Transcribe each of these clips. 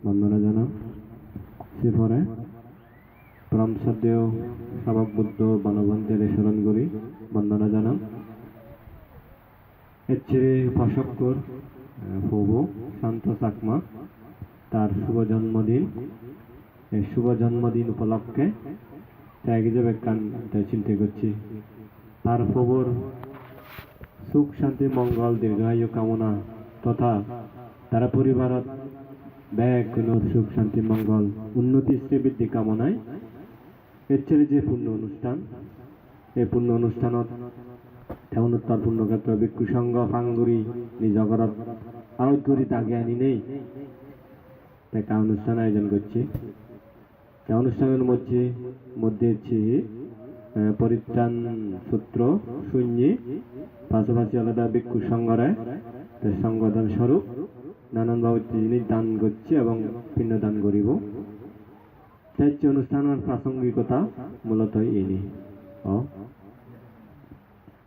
বন্দনা জানাম। সেপরে পরম সদ্য শাবক বুদ্ধ বানবন্তের স্মরণ করি বন্দনা জানাম। এর চেয়ে উপাসকর হবু শান্ত চাকমা তার শুভ জন্মদিন। এই শুভ জন্মদিন উপলক্ষে ত্যাগ হিসেবে গান চিন্তা করছি। তার খবর সুখ শান্তি মঙ্গল দীর্ঘায়ু কামনা তথা তারা পরিবারত ব্যাগ সুখ শান্তি মঙ্গল উন্নতি শ্রীবৃদ্ধি কামনায় এর ছেড়ে যে পূর্ণ অনুষ্ঠান এই পূর্ণ অনুষ্ঠানত উত্তর পূর্ণক্ষেত্র ভিক্ষু সংঘ ফাঙ্গুরি নিজগরত আউট করি তাকে আনি নেই একটা অনুষ্ঠান আয়োজন করছি। অনুষ্ঠানের মধ্যে পরিত্রাণ সূত্র শূন্য পাশাপাশি আলাদা ভিক্ষু সংঘরে সংগঠন স্বরূপ নানান ভাবে জিনিস দান করছি এবং পিণ্ড দান করিব। তাই অনুষ্ঠানের প্রাসঙ্গিকতা মূলত এনে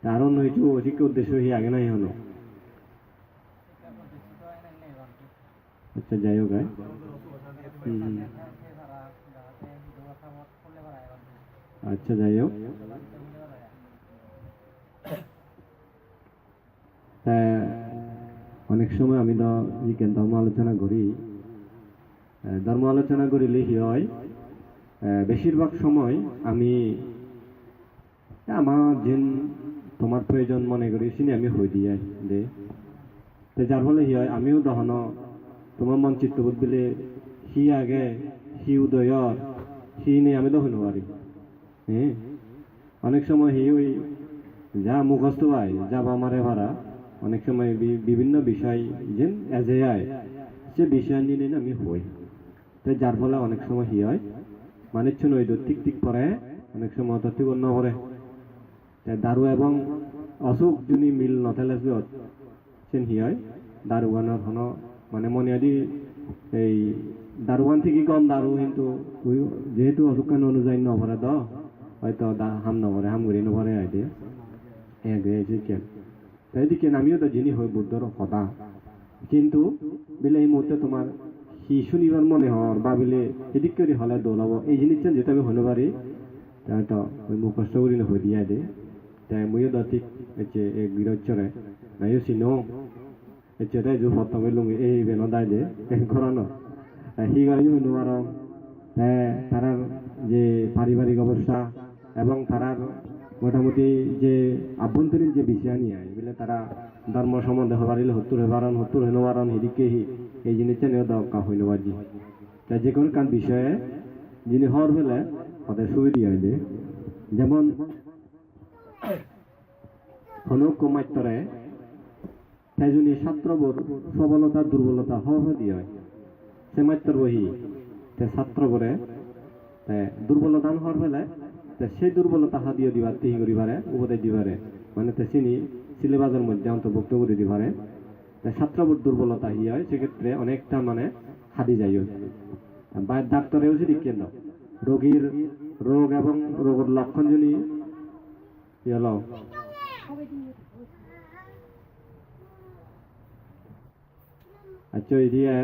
কারণ হয়েছে অধিক উদ্দেশ্য হি আগে নাই হলো। আচ্ছা যাই হোক আচ্ছা যাই হোক অনেক সময় আমি ধর্ম আলোচনা করি। ধর্ম আলোচনা করিলে কি হয় বেশিরভাগ সময় আমি আমার যেন তোমার প্রয়োজন মনে করি সিনি আমি হই দিয়ে দে যার ফলে কি হয় আমিও দহন তোমার মন চিত্তবোধ বলে সি আগে সি উদয়র সি নেই আমি দহন পারি। হ্যাঁ অনেক সময় হি ওই যা মুখস্থ পাই যা আমারে ভাড়া অনেক সময় বিভিন্ন বিষয় যেন এজে আয় সে বিষয় নিয়ে আমি হই। তাই যার ফলে অনেক সময় হি হয় মানে ওই ঠিক ঠিক পরে অনেক সময় অতর্থিক অন্য করে দারু এবং অসুখ যদি মিল নথেলে সেন হি হয় দারুগানের হন মানে মনে আদি এই দারুগান থেকে কম দারু কিন্তু যেহেতু অসুখান অনুযায়ী নভরে দ হয়তো হাম নভরে হাম করি নভরে আইতে কেন তাই দিকে আমিও তো যিনি হই বুদ্ধর সদা কিন্তু বিলে এই মুহূর্তে তোমার সি শুনিবার মনে হর বা বিলে এদিক করে হলে দৌড়াবো এই জিনিসটা যেটা আমি হলে পারি তাই তো ওই মুখ কষ্ট করি না হয়ে দিয়ে দে তাই মইও তো ঠিক হচ্ছে এক বিরোধরে নাইও চিনো হচ্ছে তাই যে প্রথমে লুঙ্গি এই বেন দায় দে ঘরানো সি গাড়িও হইল আর তারার যে পারিবারিক অবস্থা এবং তারার মোটামুটি যে আভ্যন্তরীণ যে বিষয় নিয়ে বলে তারা ধর্ম সম্বন্ধে হবারিলে হত্তর হেনবারণ এদিকে এই জিনিসটা নিয়ে দরকার হইল বাজি তাই যে কোনো কান বিষয়ে যিনি হওয়ার ফেলে তাদের সুবিধা হইলে যেমন হনুক কুমাত্তরে তাই যদি ছাত্রবোর সবলতা দুর্বলতা হওয়া দিয়ে হয় সে মাত্র বহি ছাত্রবোরে দুর্বলতা হওয়ার ফেলে সেই দুর্বলতা হাদিয়ে দিবার তিহি করিবারে উপদেশ দিবারে মানে চিনি সিলেবাসের মধ্যে অন্তর্ভুক্ত করে দিবারে ছাত্রবোর দুর্বলতা হি হয় সেক্ষেত্রে অনেকটা মানে হাদি যাই বা ডাক্তারেও যদি কেন রোগীর রোগ এবং রোগের লক্ষণ যদি হলো আচ্ছা এই দিয়ে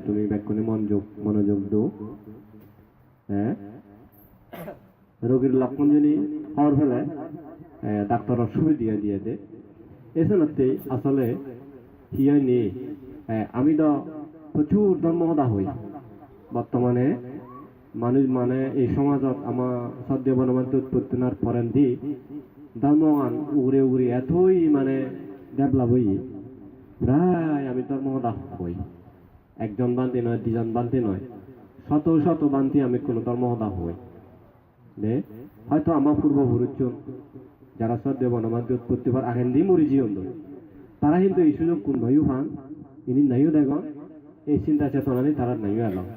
তুমি ব্যাকুণে মনোযোগ দো। হ্যাঁ রোগীর লক্ষণ যদি হওয়ার ফেলে ডাক্তারের সুবিধা দিয়ে দে এছাড়াতে আসলে হিয়াই নেই আমি তো প্রচুর ধর্মহদা হই বর্তমানে মানুষ মানে এই সমাজত আমার সদ্য বনবন্ত উৎপত্তি নার পরেন দি ধর্মগান উগরে উগরে এতই মানে ডেভেলপ হই প্রায় আমি ধর্মহদা হই একজন বান্তি নয় দুজন বান্তি নয় শত শত বান্তি আমি কোনো ধর্মহদা হই দে হয়তো আমার পূর্বপুরুষজন যারা সদ্য বনবন্ত উৎপত্তি পর আগেন দিয়ে মরি জীবন তারা কিন্তু এই সুযোগ কোন ভাইও পান ইনি নাইও দেখুন এই চিন্তা চেতনা নেই তারা নাইও এলাম।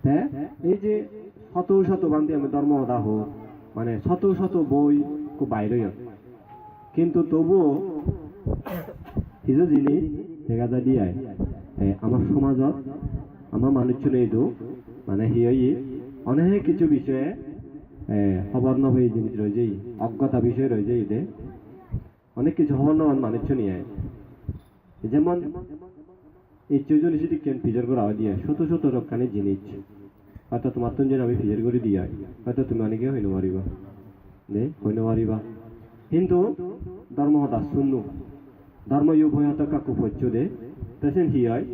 হ্যাঁ এই যে শত শত বান্তি আমি ধর্মহদা হোক মানে শত শত বই খুব বাইরে কিন্তু তবুও কিছু জিনিস দেখা যায় দিয়ে আমার সমাজত আমার মানুষজন এইটো মানে হিয়ই অনেক কিছু বিষয়ে খবর নবে এই জিনিস রয়ে যাই অজ্ঞতা বিষয় রয়ে যাই দে অনেক কিছু খবর নবান মানুষ নিয়ে যেমন এই চৌজন যদি কেন ফিজার করে আওয়া দিয়ে শত শত রক্ষানে জিনিস হয়তো তোমার তো যেন আমি ফিজার করে দিয়ে হয়তো তুমি অনেকে হইতে পারিবা দে হইতে পারিবা কিন্তু ধর্ম হতা শূন্য ধর্ম ইউ ভয়ত কাকু পচ্য দে তেছেন হি হয়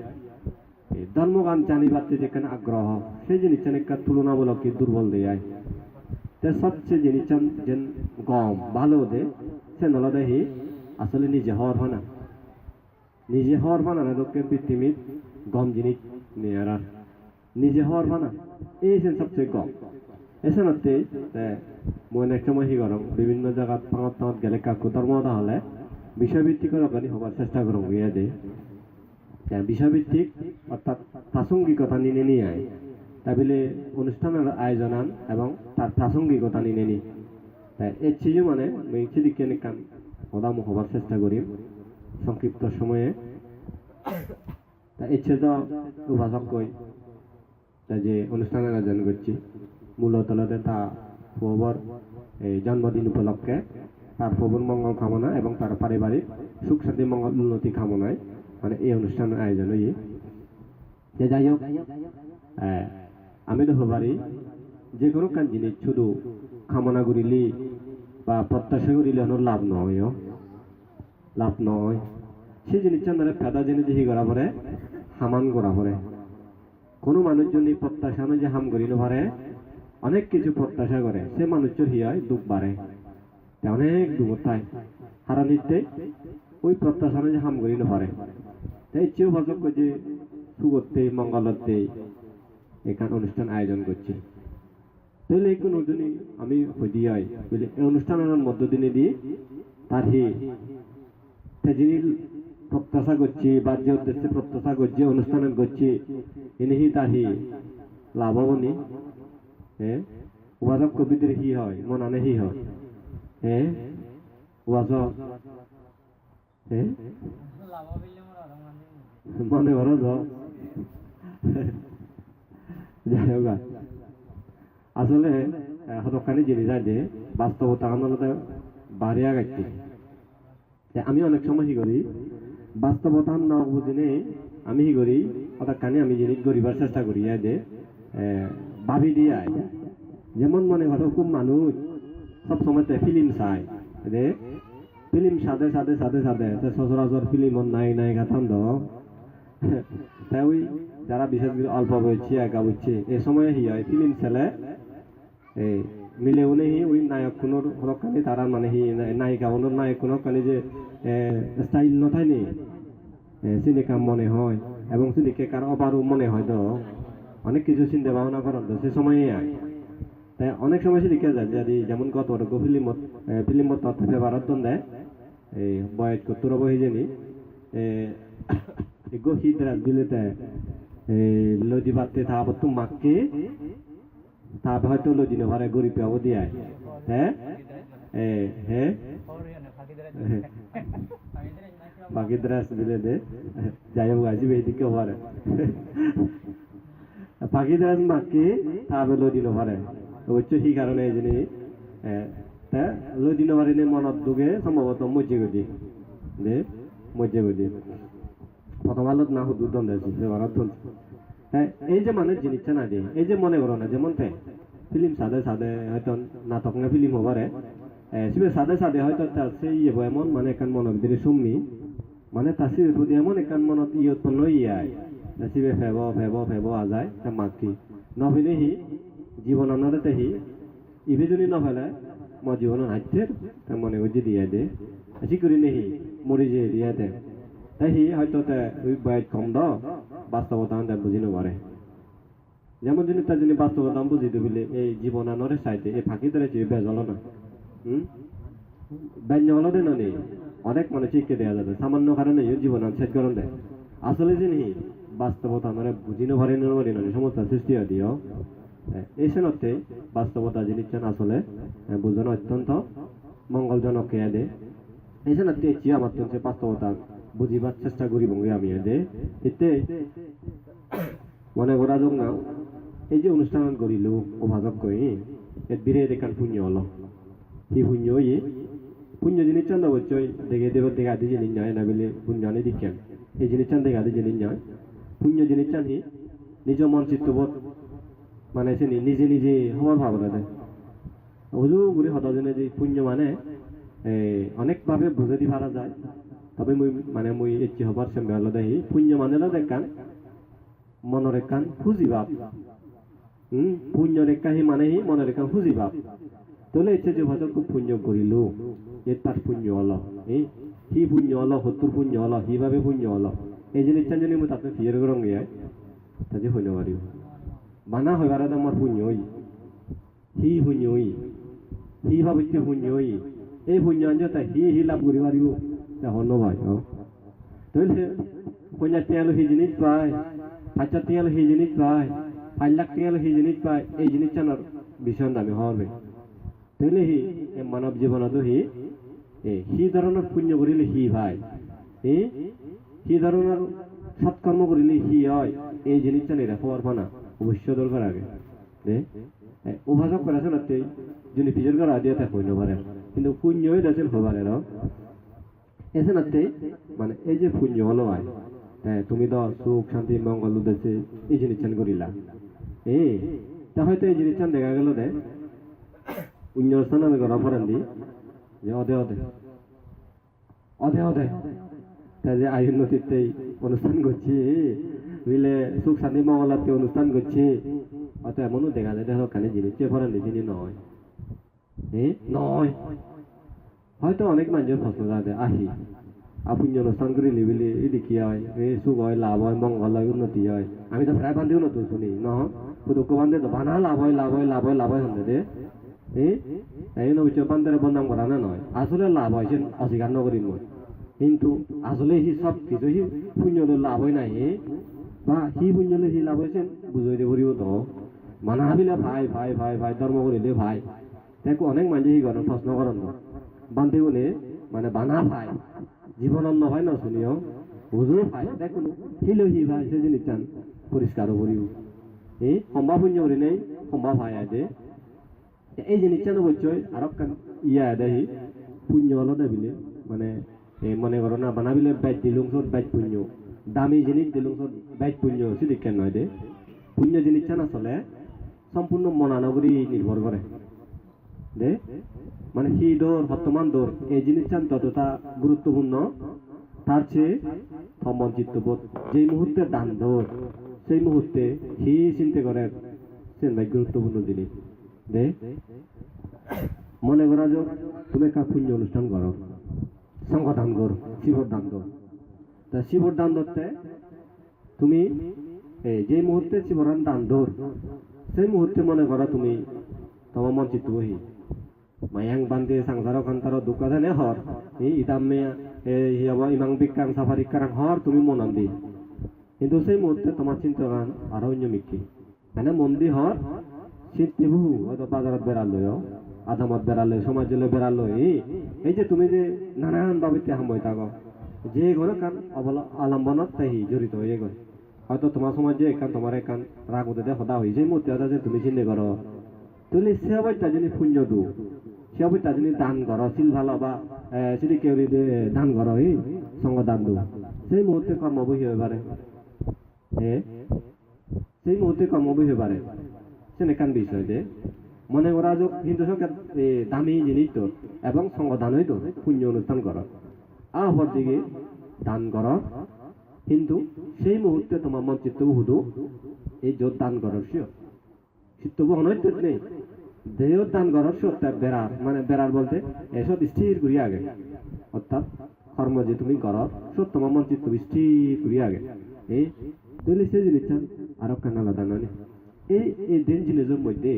ধর্মগান জানিবাতে যেখানে আগ্রহ সেই জিনিসটা একটা তুলনামূলক দুর্বল দেয় তে সবচেয়ে জিনিস যেন গম ভালো দে সে নলা দেহি আসলে নিজে হওয়ার হয় না নিজে হওয়ার বানা না লোককে পৃথিবীর গম জিনিস নেয়ার নিজে হওয়ার বানা এই সবচেয়ে গম এসে নাতে মনে একটা মহি গরম বিভিন্ন জায়গা পাঁচ পাঁচ গেলে কাকু ধর্ম তাহলে বিষয়ভিত্তিক রকমই হবার চেষ্টা করো ইয়ে দে বিষয়ভিত্তিক অর্থাৎ প্রাসঙ্গিকতা নিয়ে নিয়ে আয় তাই বলে অনুষ্ঠানের আয়োজন আন এবং তার প্রাসঙ্গিকতা নিয়ে নি তাই এই চিজু মানে সেদিকে কান হদাম হবার চেষ্টা করি সংক্ষিপ্ত সময়ে তা ইচ্ছে তো উপাসক কই তা যে অনুষ্ঠানের আয়োজন করছি মূলত তা প্রভুর এই জন্মদিন উপলক্ষে তার প্রভুর মঙ্গল কামনা এবং তার পারিবারিক সুখ শান্তি মঙ্গল উন্নতি কামনায় মানে এই অনুষ্ঠানের আয়োজন হই যে যাই হোক আমি তো হবারি যে কোনো কান জিনিস শুধু কামনা করিলি বা প্রত্যাশা করিলে লাভ নয় লাভ নয় সেই জিনিসটা ধরে ফেদা জিনিস হি করা পরে হামান করা পরে কোনো মানুষজন প্রত্যাশা যে হাম করি পারে অনেক কিছু প্রত্যাশা করে সে মানুষের হিয়ায় দুঃখ বাড়ে অনেক দুঃখ তাই হারা নিতে ওই প্রত্যাশা যে হাম করি পারে তাই চেয়েও ভাজক যে সুগতে মঙ্গলতে এখান অনুষ্ঠান আয়োজন করছি তাহলে এই কোনো জনই আমি হইয়াই বলে এই অনুষ্ঠানের মধ্য দিনে দিয়ে তার হি যিনি প্রত্যাশা করছি বা যে উদ্দেশ্যে প্রত্যাশা করছি অনুষ্ঠানের করছি ইনিহি তাহি লাভ হবনি হ্যাঁ ওয়াজক কবিদের হি হয় মনানে হি হয় হ্যাঁ ওয়াজক হ্যাঁ মনে করো যাই হোক আসলে হতকানি জিনিস আছে বাস্তবতা আমাদের বাড়িয়া গেছে আমি অনেক সময় কি করি বাস্তবতা না বুঝিনে আমি কি করি অর্থাৎ কানে আমি জিনিস গরিবার চেষ্টা করি যে ভাবি দিয়ে যেমন মনে করো খুব মানুষ সব সময় ফিল্ম চায় যে ফিল্ম সাদে সাদে সাদে সাদে সচরাচর ফিল্ম নাই নাই গাথান তাই ওই যারা বিশেষ করে অল্প বলছে একা বুঝছে এ সময় হি হয় ফিল্ম ছেলে এই মিলেও নেই ওই নায়ক কোনো হরকানি তারা মানে হি নায়িকা অন্য নায়ক কোনো কানি যে স্টাইল নথায় নেই সিনেকাম মনে হয় এবং সিনেকে কার অবারও মনে হয় তো অনেক কিছু চিন্তা ভাবনা করেন তো সে সময়ে আয় তাই অনেক সময় সে লিখে যায় যদি যেমন কত ফিল্মত থাকে ভারত দেয় এই বয়স কত বহি জানি হিদরাজ বিলেতে লদি বাড়তে থাকবো তো মাকে তা হয়তো লদি নেভারে গরিব পাবো দিয়ে হ্যাঁ হ্যাঁ বাকি দ্রাস বিলে দে যাই হোক আজি বেদিকে হবারে বাকি দ্রাস মাকে তা লদি নেভারে হচ্ছে সেই কারণে এই জিনিস লদি নেভারে মনত দুগে সম্ভবত মজ্জে গদি দে মজ্জে গদি প্রথম আলোত না হুদুর দন দিয়েছি ভারত হ্যাঁ এই যে মানুষ জিনিসটা না দিয়ে এই যে মনে করো না যেমন ফিল্ম সাদে সাদে হয়তো নাটক না ফিল্ম হবারে সিবে সাদে সাদে হয়তো সেই এমন মানে এখান মনের ভিতরে সুমনি মানে তার সিবের প্রতি এমন এখান মনত উৎপন্ন ইয়ে সিবে ফেব আজায় তা মাকি নভেলে হি জীবন অনরতে হি ইভে যদি নভেলে মো জীবন হাঁটতে তার মনে বুঝে দিয়ে দে আসি করি নেহি মরি যে দিয়ে দে তাই হি হয়তো ওই বয়স কম দ বাস্তবতা বুঝি নপারে যেমন জিনিস তার জন্য বাস্তবতা বুঝিতে বলে এই জীবন আনরে চাইতে এই ফাঁকি ধরে বেজল না ব্যঞ্জল দে না নেই অনেক মানে চিকে দেওয়া যাবে সামান্য কারণে জীবন শেষ করন দেয় আসলে জিনিস বাস্তবতা আমরা বুঝি নপারে না সমস্যা সৃষ্টি হয় দিও এই সেনতে বাস্তবতা জিনিসটা আসলে বুঝানো অত্যন্ত মঙ্গলজনক কে দে এই সেনতে চিয়া মাত্র বাস্তবতা বুঝিবার চেষ্টা করি বঙ্গে আমি এতে মনে করা যাক না এই যে অনুষ্ঠান করিল অভাজক কই এর বিরে দেখান পুণ্য হলো সেই পুণ্য জিনিস চন্দ্র বচ্চই দেখে দেব দেখে আদি জিনিস নয় না বলে পুণ্য আনি দিকেন এই জিনিসটা দেখা দিয়ে জিনিস নয় পুণ্য জিনিসটা হি নিজ মন চিত্তবোধ মানে সে নিজে নিজে হওয়ার ভাবনা দেয় হুজু গুলি হতজনে যে পুণ্য মানে অনেকভাবে বুঝে দি ভাড়া যায় তবে মুই এটি হবার সে মেল দেহি পুণ্য মানে দেখান মনের একান খুঁজি ভাব পুণ্য রেখা হি মানে হি মনের একান খুঁজি ভাব তাহলে ইচ্ছে যে ভাষা খুব পুণ্য করিল এর তার পুণ্য হলো হি পুণ্য হলো হতুর পুণ্য হলো হিভাবে পুণ্য হলো এই জিনিসটা যদি মই তাতে ফিয়ের গরম গিয়ে তাতে হইতে পারিব মানা হইবার আমার পুণ্য হি পুণ্য হি ভাবিতে পুণ্য এই পুণ্য আনছে তাই হি লাভ করি পারিব হন ভাই তাহলে কন্যা তিয়ালো সেই জিনিস পায় বাচ্চা তিয়ালো সেই জিনিস পায় 5 লাখ তিয়ালো সেই জিনিস পায় এই জিনিসটা ভীষণ দামি হবে তাহলে মানব জীবনত সি ধরনের পুণ্য করিলে সি ভাই সি ধরনের সৎকর্ম করিলে সি হয় এই জিনিসটা নিরা হওয়ার পানা অবশ্য দরকার আগে অভাষক করেছে না যিনি পিছর করা দিয়ে তা হইল পারে কিন্তু পুণ্য হয়ে যাচ্ছেন হবারে এসে না মানে এই যে পুণ্য হলো ভাই তুমি তো সুখ শান্তি মঙ্গল উদ্দেশ্যে এই জিনিসটা করিলা তা হয়তো এই জিনিসটা দেখা গেল দে পুণ্য স্থান আমি করা পড়েন দি যে অধে অধে অধে অধে যে আয় উন্নতিতে অনুষ্ঠান করছি বুঝলে সুখ শান্তি মঙ্গলাতে অনুষ্ঠান করছি অত এমনও দেখা যায় দেখো কানে জিনিস পড়েন জিনি নয় নয় হয়তো অনেক মানুষের প্রশ্ন থাকে আহি পুণ্য অনুষ্ঠান করে লিবিলি এটি কি হয় সুখ হয় লাভ হয় মঙ্গল হয় উন্নতি হয় আমি তো প্রায় বান্ধেও নতুন শুনি দুঃখ বান্ধে তো বানা লাভ হয় লাভ হয় লাভ হয় লাভ হয় শুনতে দে এই নবীচ বান্ধের বদনাম করা না নয় আসলে লাভ হয়েছে অস্বীকার নকরি মই কিন্তু আসলে সি সব কিছু সি পুণ্য লাভ হয় নাই বা সি পুণ্য সি লাভ হয়েছে বুঝাই দিয়ে ভরিব তো মানা ভাবিলে ভাই ভাই ভাই ভাই ধর্ম করিলে ভাই দেখো অনেক মানুষ সি করেন প্রশ্ন করেন তো বান্ধে বলে মানে বানা ভাই জীবন হয় না শুনিও বুঝো ভাই দেখুন হিল হি ভাই সে জিনিস চান পরিষ্কারও করিব সম্ভব পুণ্য করি নেই সম্ভব হয় আদে এই জিনিসটা বলছই আর ইয়া দেহি পুণ্য হলো দেবিলে মানে মনে করো না বানাবিলে বাইট দিলুম সব বাইট পুণ্য দামি জিনিস দিলুম সব বাইট পুণ্য সেদিক কেন নয় দে পুণ্য জিনিসটা না চলে সম্পূর্ণ মনানগরী নির্ভর করে দে মানে সি দৌড় বর্তমান দৌড় এই জিনিসটা ততটা গুরুত্বপূর্ণ তার চেয়ে সম্মান চিত্তবোধ যেই মুহূর্তে দান দৌড় সেই মুহূর্তে সি চিন্তা করে সে ভাই গুরুত্বপূর্ণ জিনিস দে মনে করা যাক তুমি একটা পুণ্য অনুষ্ঠান করো সংঘ দান করো শিবর দান দো তা শিবর দান ধরতে তুমি যে মুহূর্তে শিবর দান দৌড় সেই মুহূর্তে মনে করা তুমি তোমার মন চিত্ত বহি মায়াং বান্ধে সংসার খান্তার দুঃখ ধানে হর ইদামে ইমাং বিজ্ঞান সাফারি কারণ হর তুমি মনান দি কিন্তু সেই মুহূর্তে তোমার চিন্তা গান আরো অন্য মিকি মানে মন্দির হর চিন্তি বহু হয়তো বাজারত বেড়ালো আদামত বেড়ালো সমাজ বেড়ালো এই যে তুমি যে নানান ভাবে হামবই থাকো যে ঘরে কান আলম্বনত তাই জড়িত হয়ে গেল হয়তো তোমার সমাজে এখান তোমার এখান রাগ উদে সদা হয়েছে মূর্তি যে তুমি চিন্তা করো তাহলে সে আবার তাজনী পুণ্য দু সে আবার তাজনী দান করো শিল ভালো বা সেটি কেউ দান করো সঙ্গ দান দু সেই মুহূর্তে কর্ম বহি হয়ে পারে সেই মুহূর্তে কর্ম বহি হয়ে পারে সে নেকান বিষয় যে মনে করা যোগ হিন্দু সরকার দামি জিনিস তো এবং সঙ্গ দান হইতো পুণ্য অনুষ্ঠান করো আহর দিকে দান করো কিন্তু সেই মুহূর্তে তোমার মন চিত্ত হুদু এই যোগ দান করার শিও চিত্তবু অনৈত নেই দেহ দান করার শিও তার বেড়ার মানে বেড়ার বলতে এসব স্থির করি আগে অর্থাৎ কর্ম যে তুমি করো সব তোমার মন চিত্ত স্থির করি আগে তাহলে সেই জিনিসটা আরো কান আলাদা নয় এই দিন জিনিসের মধ্যে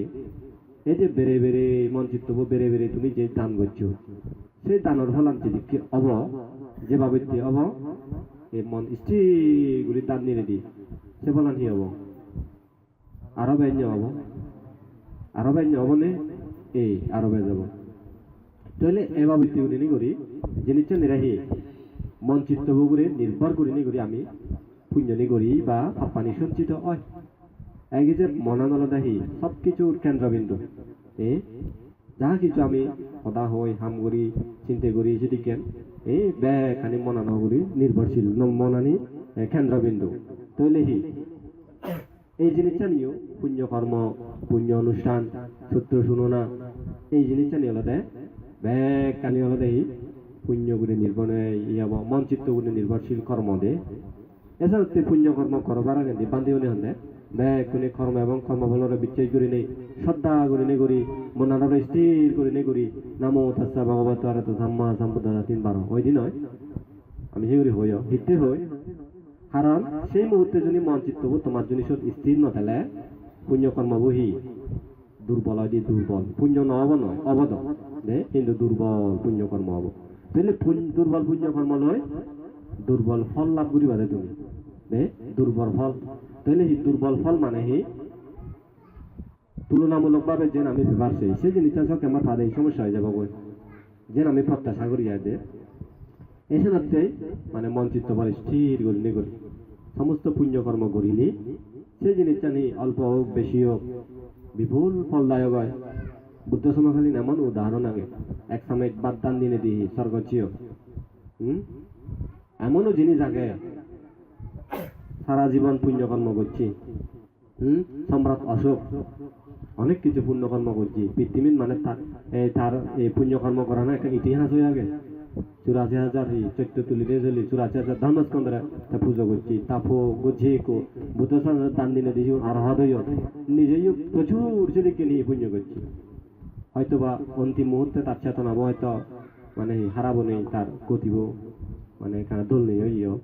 এই যে বেড়ে বেড়ে মন চিত্ত বেড়ে বেড়ে তুমি যে দান করছো সেই দানের ফলান যেদিকে অব যেভাবে অব এই মন স্থিরগুলি দান নিয়ে দি সে ফলান কি হব আরো ব্যঞ্জ হব আরো ব্যঞ্জ হব নে আরো বেঞ্জ যাব তাহলে এভাবে উনি করি জিনিসটা নিরাহি মন চিত্ত করে নির্ভর করি নি করি আমি পুণ্যনি করি বা পানি সঞ্চিত হয় এক যে মনানলদাহি সব কিছুর কেন্দ্রবিন্দু যাহা কিছু আমি সদা হই হাম করি চিন্তা করি সেটি কেন এই বেখানি মনানগরী নির্ভরশীল মনানি কেন্দ্রবিন্দু তৈলে হি এই জিনিসটা নিয়েও পুণ্যকর্ম পুণ্য অনুষ্ঠান সূত্র শুনো এই জিনিসটা নিয়ে হলো বেখানি হলো হি পুণ্যগুলি নির্ভর মনচিত্তগুলি নির্ভরশীল কর্ম দে এছাড়া পুণ্যকর্ম করবার আগে বান্ধি হলে হলে বেগুনি কর্ম এবং কর্মফলের বিচ্ছেদ করি নেই শ্রদ্ধা করি নেই করি মনার স্থির করি নেই করি নামো তাস্সা ভগবত আরত সাম্মা সম্বুদ্ধ 3-12 ওই দিন হয় আমি সেগুলি হই হিতে হই কারণ সেই মুহূর্তে যদি মন চিত্তবোধ তোমার জন্য স্থির নথালে পুণ্যকর্ম বহি দুর্বল হয় দুর্বল পুণ্য নহব নয় অবদ দে কিন্তু দুর্বল পুণ্যকর্ম হব তাহলে দুর্বল পুণ্যকর্ম লয় দুর্বল ফল লাভ করি বাদে তুমি দে দুর্বল ফল তাহলে এই দুর্বল ফল মানে হি তুলনামূলকভাবে যে আমি পারছি সেই জিনিসটা সব আমার ফাদে এই সমস্যা হয়ে যাবো যে আমি প্রত্যাশা করি আগে এসে রাখতে মানে মন চিত্ত বলে স্থির করিনি করি সমস্ত পুণ্যকর্ম করিনি সেই জিনিসটা নি অল্প হোক বেশি হোক বিপুল ফলদায়ক হয় বুদ্ধ সমকালীন এমন উদাহরণ আগে এক সময় বাদদান দিনে দিই স্বর্গচিও এমনও জিনিস আগে সারা জীবন পুণ্যকর্ম করছি সম্রাট অশোক অনেক কিছু পুণ্যকর্ম করছি পৃথিবীর মানে তার এই পুণ্যকর্ম করা না একটা ইতিহাস হয়ে আগে 84,000 চৈত্য তুলিতে চলি 84,000 ধর্মস্কন্ধরা তা পুজো করছি তাপো গোঝেকো বুদ্ধ দান দিনে দিছি আর হদয় নিজেই প্রচুর সেদিকে নিয়ে পুণ্য করছি হয়তোবা অন্তিম মুহূর্তে তার চেতনাবো হয়তো মানে হারাবো নেই তার গতিব মানে এখানে দোল নেই হইও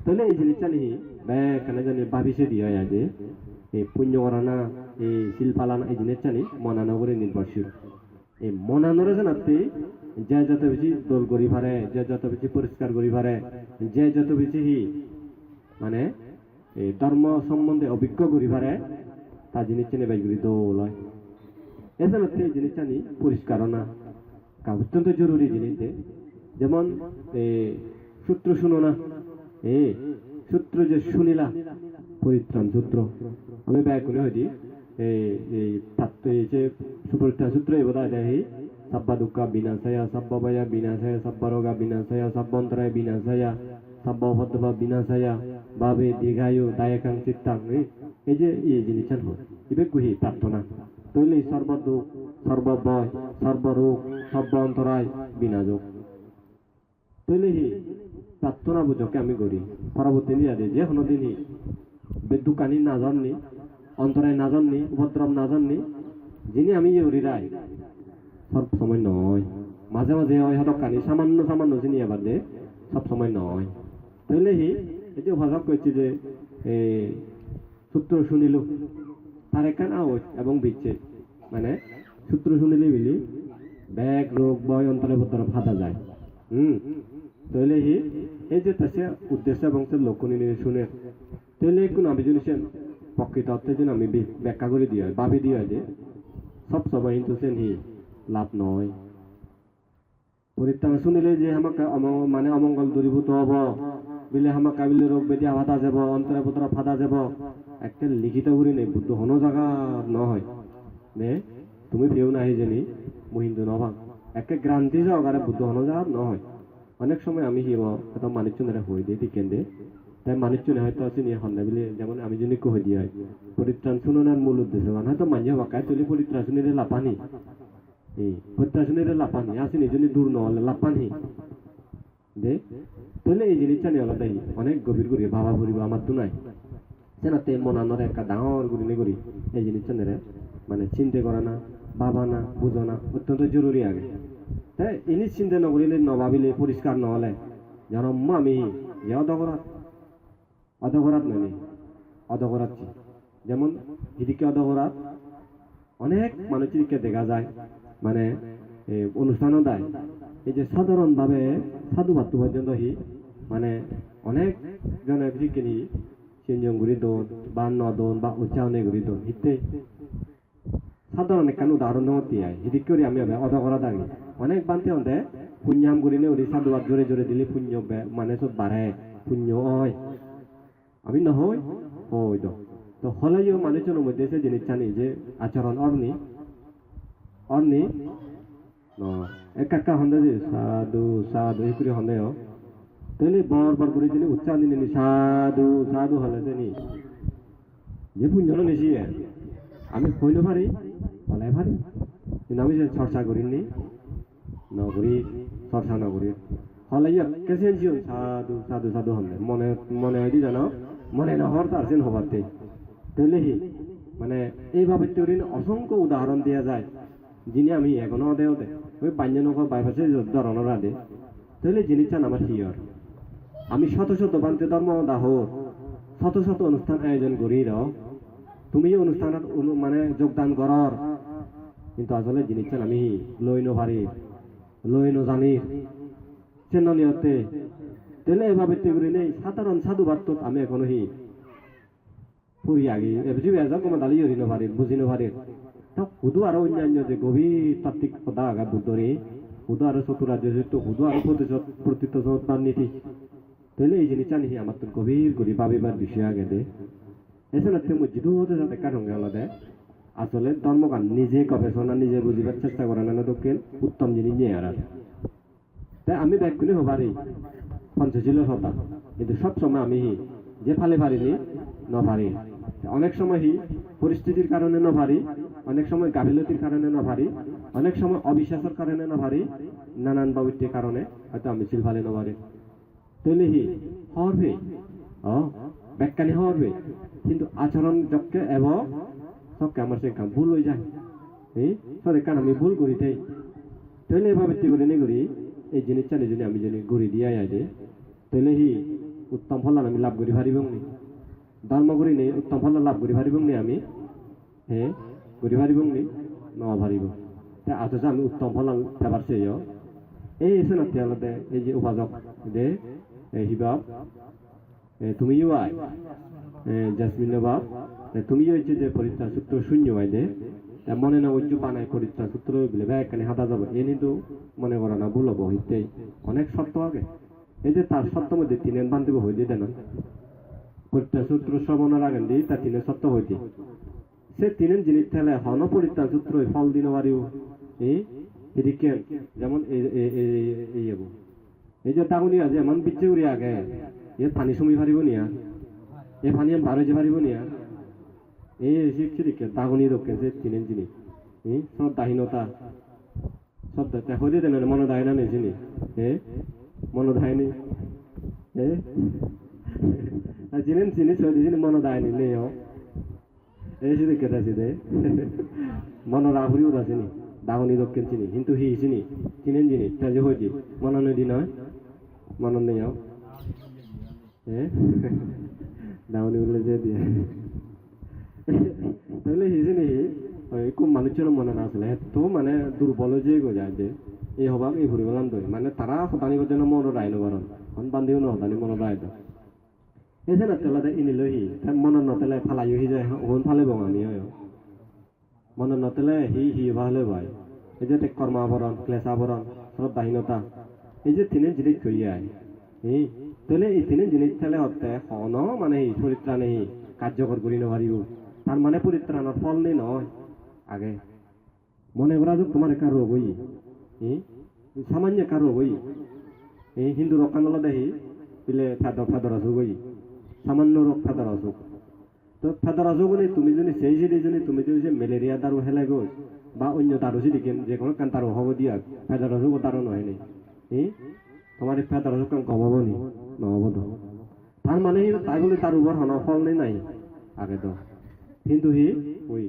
তাহলে এই জিনিসটা নিয়ে বেখানে জানি ভাবিছে দিয়ে হয় যে এই পুণ্য করা না এই শিল্পালানা এই জিনিসটা নিয়ে মনানগরে নির্ভরশীল এই মনানরে জানাতে যে যত বেশি দোল করি পারে যে যত বেশি পরিষ্কার করি পারে যে যত বেশি মানে এই ধর্ম সম্বন্ধে অভিজ্ঞ করি পারে তা জিনিসটা নিয়ে বেশি দোল হয় এছাড়া এই জিনিসটা নিয়ে পরিষ্কার না অত্যন্ত জরুরি জিনিস যেমন সূত্র শুনো না সূত্র যে শুনিলা পরিত্রাণ সূত্র আমি ব্যয় করে হইতি এই যে সুপরিত্রাণ সূত্র এই বোধ হয় সব্বা দুঃখ বিনাশায়া সব্বা ভয়া বিনাশায়া সব্বা রোগা বিনাশায়া সব্বন্তরায় বিনাশায়া সব্বা উপদ্রব বিনাশায়া ভাবে দীর্ঘায়ু দায়কাং চিত্তাং এই যে এই জিনিসটা হয় এবে কুহি প্রার্থনা তৈলে সর্বদুঃখ সর্বভয় সর্বরোগ সর্ব অন্তরায় বিনাযোগ তৈলে প্রার্থনা বুঝকে আমি করি পরবর্তী নিয়ে যে কোনো দিনই বেদুকানি না জাননি অন্তরায় না জাননি উপদ্রব না জাননি যিনি আমি যে রাই সব সময় নয় মাঝে মাঝে হয় হতকানি সামান্য সামান্য যিনি আবার দে সব সময় নয় তাহলে এই যে ভাষা করছি যে সূত্র শুনিল তার একখান আওয়াজ এবং বিচ্ছেদ মানে সূত্র শুনিলে বলি ব্যাগ রোগ বয় অন্তরে ভেতরে ফাঁদা যায় তাহলে এই যে তাছে উদ্দেশ্য এবং লক্ষ্য নিয়ে শুনে তাহলে কোন আমি শুনেছেন প্রকৃত অর্থে যেন আমি ব্যাখ্যা করে দিয়ে হয় ভাবি দিয়ে হয় যে সব সময় কিন্তু লাভ নয় পরিত্রাণ শুনিলে যে আমাকে মানে অমঙ্গল দূরীভূত হব বিলে আমাকে বিলে রোগ ব্যাধি ফাঁদা যাব অন্তরে ভেতরে ফাঁদা যাব একটা লিখিত করি নেই বুদ্ধ হনো জায়গা নহয় নে তুমি পেও নাহি জানি মহিন্দু নবা একে গ্রান্তি সহকারে বুদ্ধ হনো জায়গা নহয় অনেক সময় আমি হয়তো মানুষজনেরা হয়ে দিই টিকেন দে তাই মানুষজনে হয়তো চিনি হন না বলে যেমন আমি যদি কহে দিয়ে হয় পরিত্রাণ শুনানোর মূল উদ্দেশ্য হয়তো মানিয়ে বাকায় তুলি পরিত্রাণ শুনিলে লাপানি এই পরিত্রাণ শুনিলে লাপানি আসেনি যদি দূর নহলে লাপানি দে তাহলে এই জিনিসটা নিয়ে আলাদাই অনেক গভীর করি ভাবা করিব আমার তো নাই সেনাতে মনানোর একটা ডাঙর গুলি করি এই জিনিসটা নেরে মানে চিন্তা করা না ভাবা না বুঝো না অত্যন্ত জরুরি আগে তাই ইনি চিন্তা নকরিলে নভাবিলে পরিষ্কার নহলে জন্ম আমি অধকরাত নয় অধকরাচ্ছি যেমন এদিকে অধকরাত অনেক মানুষকে দেখা যায় মানে অনুষ্ঠানও দেয় এই যে সাধারণভাবে সাধু বাত্তু পর্যন্ত মানে অনেক জনের কিনি চিনজঙ্গুরি দোন বা নদন বা উচ্চারণে গুড়ি দোন হিতে সাধারণ একখান উদাহরণ দিয়ে আয় এদিক করে আমি অধকরা দাঁড়ি অনেক বানতে হতে পুণ্যাম করি নে ওই সাধুবাদ জোরে জোরে দিলে পুণ্য মানে সব বাড়ে পুণ্য হয় আমি নহয় ওই তো হলেও মানুষের মধ্যে সে জিনিস জানি যে আচরণ অর্নি একা হন্দে যে সাধু সাধু এই করে হন্দে তাহলে বরবার করে যিনি উচ্চারণ দিনে সাধু সাধু হলে তিনি যে পুঞ্জন নিছি আমি কইলে পারি হলে পারি কিন্তু আমি যে চর্চা করিনি নগরী চর্চা নগরী হলে কেসে সাধু সাধু সাধু হলে মনে মনে হয় জানো মনে না হওয়ার তার যেন হবাতে তাহলে মানে এইভাবে তৈরির অসংখ্য উদাহরণ দেওয়া যায় যিনি আমি এখনো দেও দে ওই পাঞ্জানক বাইপাসে ধরনের আদে তাহলে যিনি চান আমার হিয়র আমি শত শত বান্তে ধর্ম দাহ শত শত অনুষ্ঠান আয়োজন করি তুমি অনুষ্ঠানত মানে যোগদান করার কিন্তু আসলে যিনি চান আমি লই নভারি লই নজানির চেন্ননিয়তে তাহলে এভাবে তৈরি নেই সাধারণ সাধু বার্ত আমি এখনো পুরি আগে বুঝি বেজা কোনো দালি হরি নভারি বুঝি নভারি হুদু আরো অন্যান্য যে গভীর তাত্ত্বিক কথা আগা বুদ্ধরে হুদু আরো চতুরাজ্য হুদু আরো প্রতিত নীতি তাহলে এই জিনিস জানি আমার তো গভীর করি ভাবিবার বিষয় আগে দে এছাড়া তুমি জিদু হতে যাতে কারণ গেল দে আসলে ধর্মকান নিজে গবেষণা নিজে বুঝিবার চেষ্টা করে না দক্ষিণ উত্তম জিনিস নিয়ে আর তাই আমি ব্যাগগুলি হবারই পঞ্চশীল হতা কিন্তু সবসময় আমি যে ফালে পারিনি নভারি অনেক সময় পরিস্থিতির কারণে নভারি অনেক সময় গাফিলতির কারণে নভারি অনেক সময় অবিশ্বাসের কারণে নভারি নানান বাবিত্যের কারণে হয়তো আমি ছিল ফালে নভারি তাহলে হরবে ব্যাখ্যানি হরবে কিন্তু আচরণ যকে এবং সবকে আমার সে কাম ভুল হয়ে যায় সরে কারণ আমি ভুল করি তাই তাহলে এভাবে করে নে করি এই জিনিসটা যদি আমি যদি গড়ি দিয়ে আয় তাহলে উত্তম ফল আমি লাভ করি পারিব নি ধর্ম করি নেই উত্তম ফল লাভ করি পারিব নি আমি করি পারিব নি ন পারিব তাই অথচ আমি উত্তম ফল পেবার চেয়ে এই এসে নাতে আলাদা এই যে উপাসক দে হিবাব তুমিও আয় জাসমিন বাপ তুমিও হচ্ছে যে পরিত্রাণ সূত্র শূন্য আয় দে মনে না ঐক্য বানায় পরিত্রাণ সূত্র বলে এখানে হাতা যাবো এ কিন্তু মনে করো না ভুল হবো হইতে অনেক শর্ত আগে এই যে তার সত্য মধ্যে তিনের বান্ধিব হইতে দেন পরিত্রাণ সূত্র শ্রবণের আগে দিয়ে তার তিনের সত্য হইতে সে তিনের জিনিস ঠেলে হন পরিত্রাণ সূত্র ফল দিন পারিও এদিকে যেমন এই যে দাগুনি আছে এমন বিচ্ছে উড়ি আগে এ পানি সময় পারিব নিয়া এ পানি আমি বারো যে পারিব নিয়া এই শিক্ষিত দাগুনি রক্ষেছে তিনের জিনিস সব দাহীনতা সব হইতে দেন মনে দায় না নেই চিনি মনে দায়নি চিনেন চিনি চিনি মনে দায়নি নেই এই যদি কেটা চিনে মনে রাহুরিও দাসিনি দাগনি দক্ষিণ চিনি কিন্তু চিনি চিনেন জিনিস তা যে হয়েছি মনে নদী নয় মনে নেই দাগনি বলে যে দিয়ে তাহলে চিনি খুব মানুষের মনে না আসলে তো মানে দুর্বল যে গো যায় যে এই হবাক এই ঘুরি গেলাম তো মানে তারা হতানিবার জন্য মনে রায় নবারণ বান্ধিও না হতানি মনে রায় তো এসে না তেলাতে ইনি লহি মনে নতেলে ফালাই যায় ওখান ফালে বঙানি হয় মনে নতেলে ভালে ভাই এই যে কর্মাবরণ ক্লেশাবরণ শ্রদ্ধাহীনতা এই যে তিনের জিনিস কই যায় তাহলে এই তিনের জিনিস থেলে হতে হন মানে পরিত্রাণে কার্যকর করি নপারিব তার মানে পরিত্রাণের ফল নেই নয় আগে মনে করা যোগ তোমার একা রোগ হই সামান্য একা রোগ হই হিন্দু রক্ষানলা দেখি পিলে ফেদর অসুখ হই সামান্য রোগ ফেদর অসুখ তো ফেদর অসুখ নেই তুমি যদি সেই যদি তুমি যদি ম্যালেরিয়া দারু হেলে গই বা অন্য দারু যদি যে কোনো কান তারও হব দিয়া ফেদর অসুখ দারু নয় নেই তোমার ফেদর অসুখ কান কমাব নি নহব তো তার মানে তাই বলে তার উপর হন ফল নেই নাই আগে তো কিন্তু ওই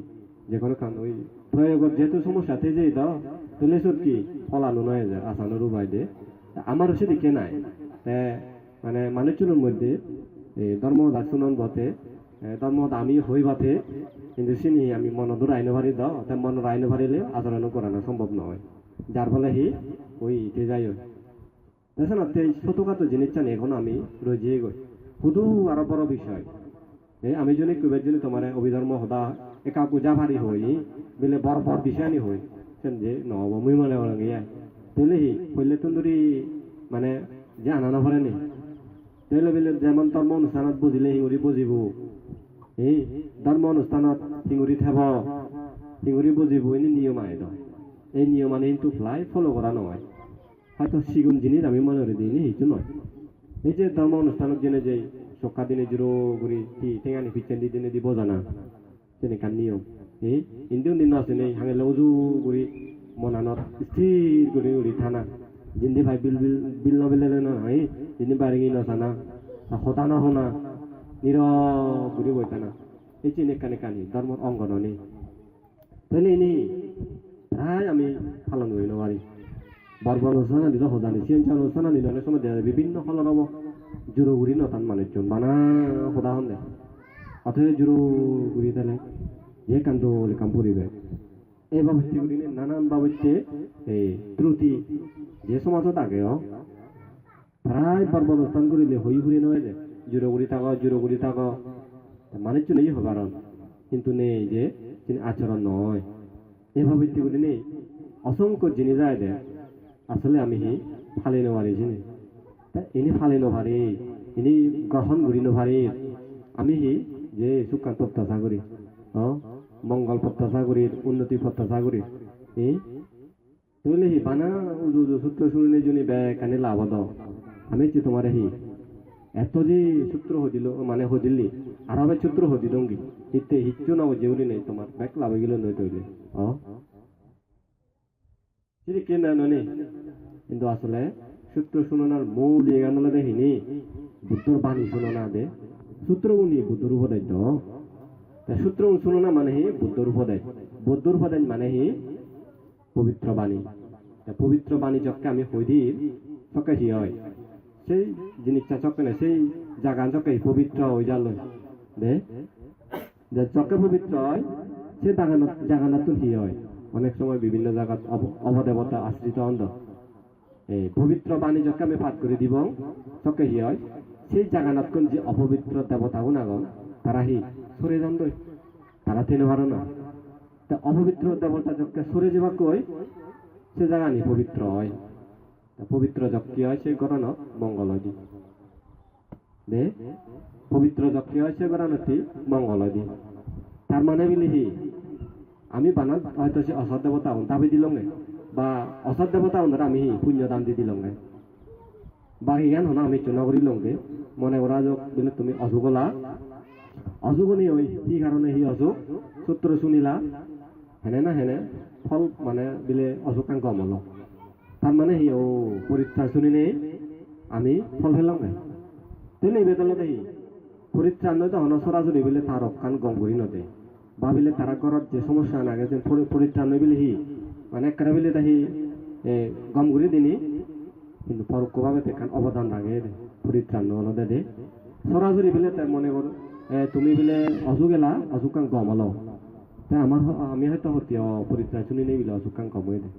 যে কোনো কান ওই প্রয়োগত যেহেতু সমস্যা থেকে যাই দাও তাহলে সব কি ফলানো নয় যায় আসানোর উপায় দে আমার সেদিকে নাই মানে মানুষজনের মধ্যে ধর্ম দার্শনন বতে ধর্ম আমি হই বাতে কিন্তু চিনি আমি মনদূর আইন ভারি দাও তাই মনের আইন ভারিলে আচরণ করানো সম্ভব নয় যার ফলে ওই যাই দেখেন ছোটখাটো জিনিস চান এখন আমি রয়ে গই শুধু আরো বড় বিষয় আমি যদি কবির যদি তোমার অভিধর্ম হদা একা পূজা ভারি হই বলে বড় বড় বিষয় নি হই যে নহব মুই মনে গিয়া তাহলে হইলে তুন্দুরি মানে যে আনানো ভরে নি তাহলে বলে যেমন ধর্ম অনুষ্ঠানত বুঝিলে সিঙুরি বুঝিব ধর্ম অনুষ্ঠানত সিঙুরি থাব সিঙুরি বুঝিব এনে নিয়ম আই এই নিয়ম মানে কিন্তু ফ্লাই ফলো করা নয় হয়তো সিগুন জিনিস আমি মনে করে দিইনি এইটো নয় এই যে ধর্ম অনুষ্ঠানের জন্য যে সকা দিনে জোরো করি কি টেঙানি পিছেন দি দিনে দিব জানা তেনেকা নিয়ম এই ইন্দিও দিন আছে নেই হাঙে লজু করি মনানত স্থির করে উড়ি থানা জিন্দি ভাই বিল বিল বিল নবেলে না এই জিন্দি বারিঙি নসানা হতা না হনা নীরব করে বইতানা এই যে নেকানে কানি ধর্মর অঙ্গ ননি তাহলে এনে প্রায় আমি পালন করি নবারি বর্বর অনুষ্ঠান দিল সজানি চিয়ঞ্চা অনুষ্ঠান নিল অনেক সময় দেখা যায় বিভিন্ন ফলর হব জোরগুড়ি নতান মানুষজন বানা সদা হন দেয় অথচ জোরগুড়ি তাহলে যে কান্ত কাম পরিবে এই বাবুটি নানান বাবুতে এই ত্রুটি যে সমাজত থাকে প্রায় বর্বর অনুষ্ঠান করিলে হই ঘুরি নয় যে জোরগুড়ি থাক মানুষ চলেই হবার কিন্তু নেই যে আচরণ নয় এই ভাবটি নেই অসংখ্য জিনিস যায় দেয় আসলে আমি ফালি নভারি জিনিস তা ইনি ফালি নভারি ইনি গ্রহণ করি নভারি আমি যে সুখান প্রত্যাশা করি মঙ্গল প্রত্যাশা করি উন্নতি প্রত্যাশা করি এই তুইলে বানা উজু সূত্র শুনে জুনি কানে লাভ দ আমি যে তোমার এত যে সূত্র হদিল মানে হদিলি আর আবার সূত্র হদি দঙ্গি হিতে হিচ্ছু না যেউলি নেই তোমার ব্যাক লাভ গেল নই তৈলে যদি কে না ননি কিন্তু আসলে সূত্র শুনানোর মূল এগানো দেখিনি বুদ্ধর বাণী শুনানা দে সূত্র উনি বুদ্ধর উপদেশ সূত্র শুনানা মানে বুদ্ধর উপদেশ বুদ্ধর উপদেশ মানে পবিত্র বাণী পবিত্র বাণী যকে আমি হইদির চকে হি হয় সেই জিনিসটা চকে না সেই জায়গা চকে পবিত্র হয়ে যাল দে চকে পবিত্র হয় সে জাগানাত তো হি হয় অনেক সময় বিভিন্ন জায়গাত অবদেবতা আশ্রিত অন্ধ এই পবিত্র বাণী যকে আমি পাঠ করে দিব চকে হি হয় সেই জাগানাত কোন যে অপবিত্র দেবতা গুণাগণ তারা সরে যান দই তারা তেনে পারো না তা অপবিত্র দেবতা যকে সরে যাবা কই সে জায়গা নি পবিত্র হয় পবিত্র যজ্ঞ হয় সেই গণন মঙ্গল দি দে পবিত্র যজ্ঞ হয় সে গণনতি মঙ্গল দি তার মানে বিলি আমি বানান হয়তো সে অসৎ দেবতা দাবি দিল বা অসৎ দেবতা আমি পুণ্য দান দি দিল বা ইয়ান হনা আমি চুনা করি লঙ্গে মনে করা যোগ বলে তুমি অসুগলা অসুগনি ওই কি কারণে অসুখ সূত্র শুনিলা হেনে না হেনে ফল মানে বিলে অসুখান কম হল তার মানে পরীক্ষা শুনি নেই আমি ফল ফেলাম তাহলে এই বেতন পরীক্ষা নয় তখন সরাসরি বিলে তার অকান গম করি নদে ভাবিলে তারা ঘরত যে সমস্যা না গেছে পরীক্ষা নয় বিলে মানে একটা বিলে তাহি গম করে দিনি কিন্তু পরোক্ষভাবে দেখান অবদান রাখে পরীক্ষা নল দে সরাসরি বিলে মনে কর তুমি বিলে অসুখ এলা অসুখান গম হলো তাই আমার আমি হয়তো হতি পরীক্ষা শুনি নেই বিলে অসুখান কম হয়ে দে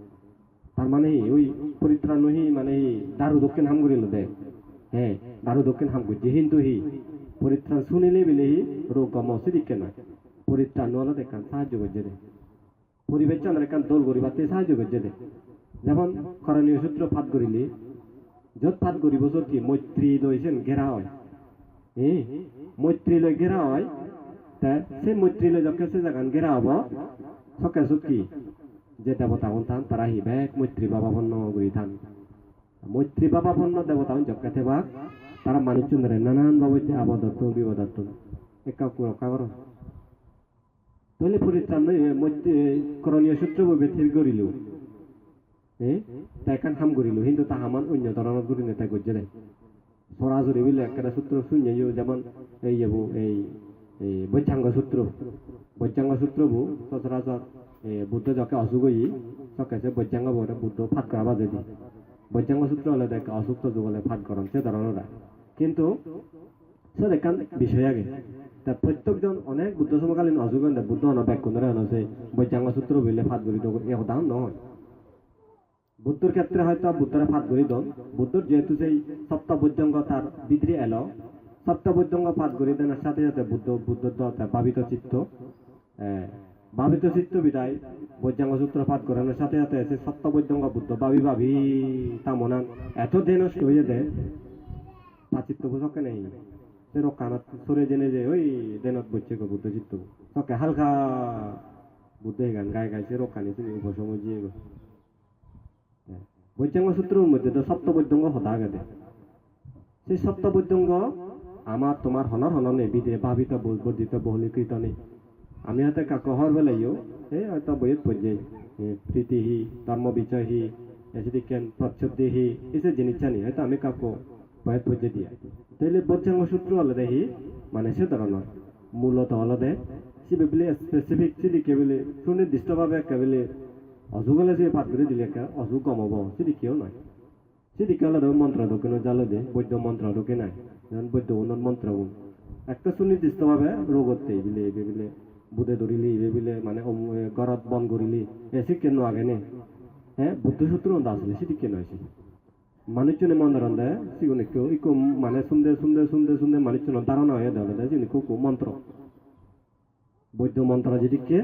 তার মানে ওই পরিত্রাণ নহি মানে দারু দক্ষিণ হাম করিল দে হ্যাঁ দারু দক্ষিণ হাম করছে কিন্তু পরিত্রাণ শুনিলে বিলে রোগ কম সিদিকে না পরিত্রাণ নল দেখান সাহায্য করছে দে পরিবেশ চন্দ্র এখান দোল করিবাতে সাহায্য করছে দে যেমন করণীয় সূত্র ফাঁদ করিলি যত ফাঁদ করিব যত কি মৈত্রী লইছেন ঘেরা হয় মৈত্রী লই ঘেরা হয় তা সেই মৈত্রী লই যখন সে জাগান ঘেরা হব সকে কি যে দেবতা থান তারা ব্যাগ মৈত্রী বাবাপন্ন করি থান মৈত্রী বাবাপন্ন দেবতা যজ্ঞা থেবা তারা মানুষজন ধরে নানান বাবুতে আবদত্ত বিবদত্ত একা রক্ষা কর তাহলে পরিত্রাণ করণীয় সূত্র বেথির করিল তাই কান হাম করিল কিন্তু তা হামান অন্য ধরনের করি নেতা করছে রে সরাসরি বিলে একটা সূত্র শুনে যেমন এই যাবো এই বৈচাঙ্গ সূত্র বু সচরাচর বুদ্ধ যকে অসুখ হই সকেছে বৈচাঙ্গ বলে বুদ্ধ ফাট করা বাজে দি বৈচাঙ্গ সূত্র হলে দেখ অসুস্থ যুগলে ফাট করম সে ধরনের কিন্তু সে দেখান বিষয় আগে তা প্রত্যেকজন অনেক বুদ্ধ সমকালীন অসুখ বুদ্ধ ব্যাক করে আনছে বৈচাঙ্গ সূত্র বললে ফাট করি দেবো এ উদাহরণ নয় বুদ্ধর ক্ষেত্রে হয়তো বুদ্ধরা ফাট করি দন বুদ্ধর যেহেতু সেই সপ্ত বৈজ্ঞাঙ্গ তার বিদ্রি এলো সপ্ত বৈজ্ঞাঙ্গ ফাট করি দেনার সাথে সাথে বুদ্ধ ভাবিত চিত্ত বিদায় বৈজ্ঞাঙ্গ সূত্র পাঠ করানোর সাথে সাথে সে সপ্ত বৈজ্ঞাঙ্গ বুদ্ধ ভাবি তা মনান এত দেহ নষ্ট হয়ে যায় তা চিত্ত বুঝকে নেই সে রক্ষানত সরে জেনে যে ওই দেনত বইছে গো বুদ্ধ চিত্ত সকে হালকা বুদ্ধ গান গায়ে গাইছে রক্ষানি তুমি উপশম জিয়ে গো বৈজ্ঞাঙ্গ সূত্রের মধ্যে তো সপ্ত বৈদ্যঙ্গ হতা গেছে সেই সপ্ত বৈদ্যঙ্গ আমার তোমার হনর হননে বিদে ভাবিত বর্ধিত বহুলীকৃত নেই আমি হাতে কাকহর বেলাইও এই হয়তো বইয়ের পর্যায়ে প্রীতিহি ধর্ম বিচয়হি এসিদিকেন প্রচ্ছদেহি এসে জিনিসটা নেই হয়তো আমি কাকু বইয়ের পর্যায়ে দিয়ে তাইলে বৈজ্ঞাঙ্গ সূত্র আলাদা হি মানে সে ধরনের মূলত আলাদা সে বেবলে স্পেসিফিক সিদিকে বলে সুনির্দিষ্টভাবে কেবলে অজুগলে যে পাঠ করে দিলে একটা অজুগ কমাব সেদিকেও নয় সেদিকে আলাদা মন্ত্র ঢোকানো জালো দে বৈদ্য মন্ত্র ঢোকে নাই যেমন বৈদ্য উন্নত মন্ত্র একটা সুনির্দিষ্টভাবে রোগ হতে বিলে এবেবিলে বুধে ধরিলি এবেবিলে মানে গরত বন করিলি এসে কেন আগে নে হ্যাঁ বুদ্ধ সূত্র আসলে সেদিকে নয় সে মানুষজনে মন্দারণ দেয় সেগুলো একটু ইকো মানে সুন্দর সুন্দর সুন্দর সুন্দর মানুষজন ধারণা হয়ে দেওয়া দেয় যেগুলি কুকু মন্ত্র বৈদ্য মন্ত্র যেদিকে